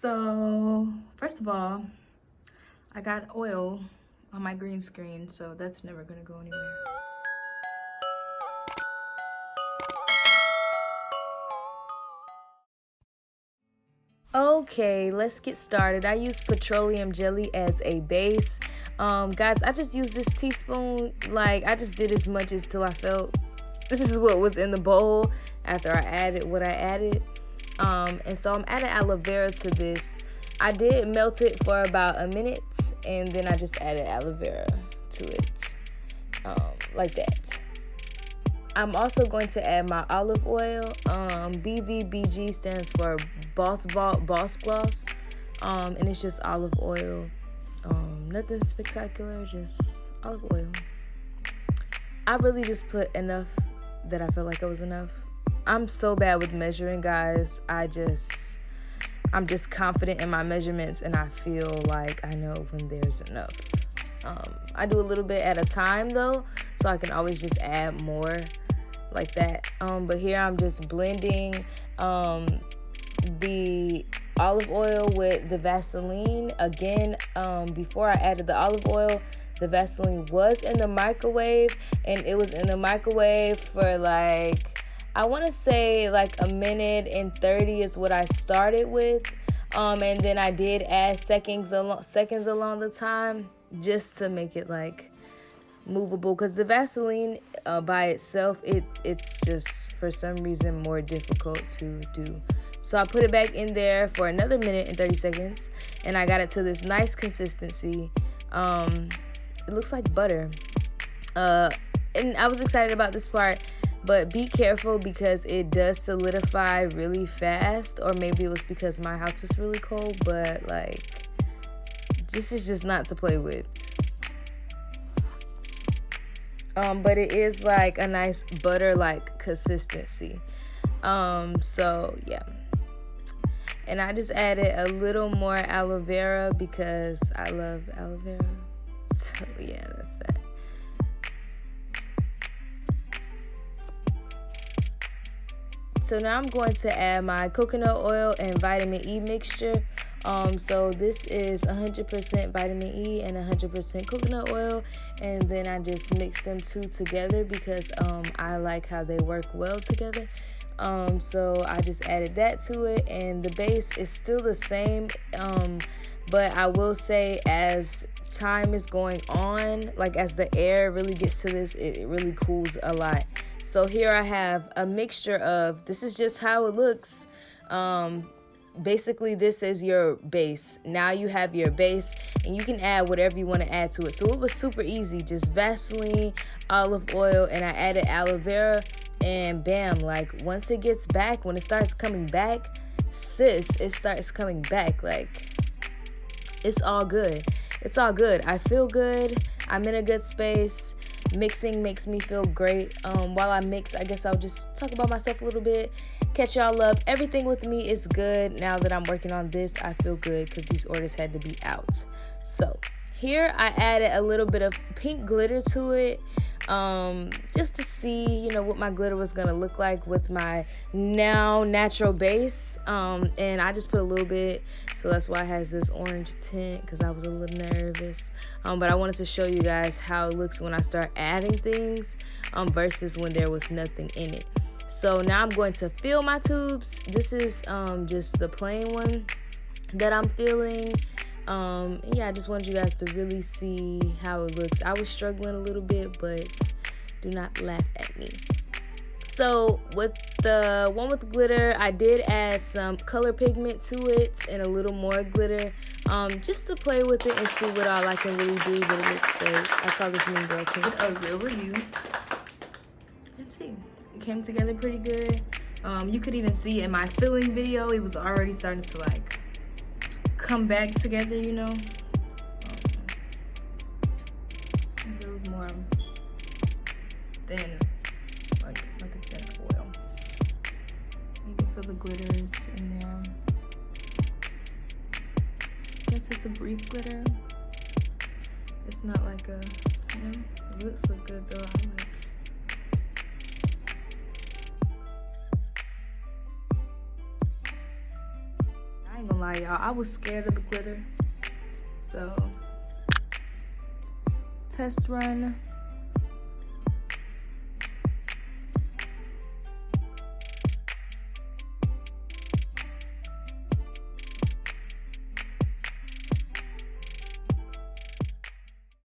So first of all, I got oil on my green screen, so that's never gonna go anywhere. Okay, let's get started. I use petroleum jelly as a base. Guys, I just used this teaspoon. Like, I just did as much as till I felt this is what was in the bowl after I added what I added. And so I'm adding aloe vera to this. I did melt it for about a minute, and then I just added aloe vera to it, like that. I'm also going to add my olive oil. BVBG stands for Boss Gloss, and it's just olive oil. Nothing spectacular, just olive oil. I really just put enough that I felt like it was enough. I'm so bad with measuring, guys. I'm just confident in my measurements, and I feel like I know when there's enough. I do a little bit at a time though, so I can always just add more like that. But here I'm just blending the olive oil with the Vaseline. Again, before I added the olive oil, the Vaseline was in the microwave, and it was in the microwave for like, I want to say like a minute and 30 is what I started with. And then I did add seconds along the time just to make it like movable, because the Vaseline by itself, it's just for some reason more difficult to do. So I put it back in there for another minute and 30 seconds, and I got it to this nice consistency. It looks like butter. And I was excited about this part, but be careful because it does solidify really fast, or maybe it was because my house is really cold, but like, this is just not to play with. But it is like a nice butter-like consistency. So yeah. And I just added a little more aloe vera because I love aloe vera. So yeah, that's that. So now I'm going to add my coconut oil and vitamin E mixture. So this is 100% vitamin E and 100% coconut oil, and then I just mix them two together because I like how they work well together. So I just added that to it, and the base is still the same, but I will say as time is going on, like as the air really gets to this, it really cools a lot. So here I have a mixture of, this is just how it looks. Basically this is your base. Now you have your base, and you can add whatever you want to add to it. So it was super easy, just Vaseline, olive oil, and I added aloe vera, and bam, like once it gets back, when it starts coming back, sis, it starts coming back. Like, it's all good. It's all good. I feel good. I'm in a good space. Mixing makes me feel great. While I mix, I guess I'll just talk about myself a little bit, catch y'all up. Everything with me is good. Now that I'm working on this, I feel good because these orders had to be out. So here I added a little bit of pink glitter to it, just to see, what my glitter was gonna look like with my now natural base. And I just put a little bit, so that's why it has this orange tint, because I was a little nervous. But I wanted to show you guys how it looks when I start adding things, versus when there was nothing in it. So now I'm going to fill my tubes. This is just the plain one that I'm filling. Yeah, I just wanted you guys to really see how it looks. I was struggling a little bit, but do not laugh at me. So with the one with glitter, I did add some color pigment to it and a little more glitter, just to play with it and see what all I can really do, but it looks great. I call this Mean Girl Pink. A real review. Let's see. It came together pretty good. You could even see in my filling video, it was already starting to like come back together, And there was more than like a thin oil. You can feel the glitters in there. I guess it's a brief glitter. It's not like a, it looks look good though. I ain't gonna gonna lie, y'all, I was scared of the glitter. So, test run.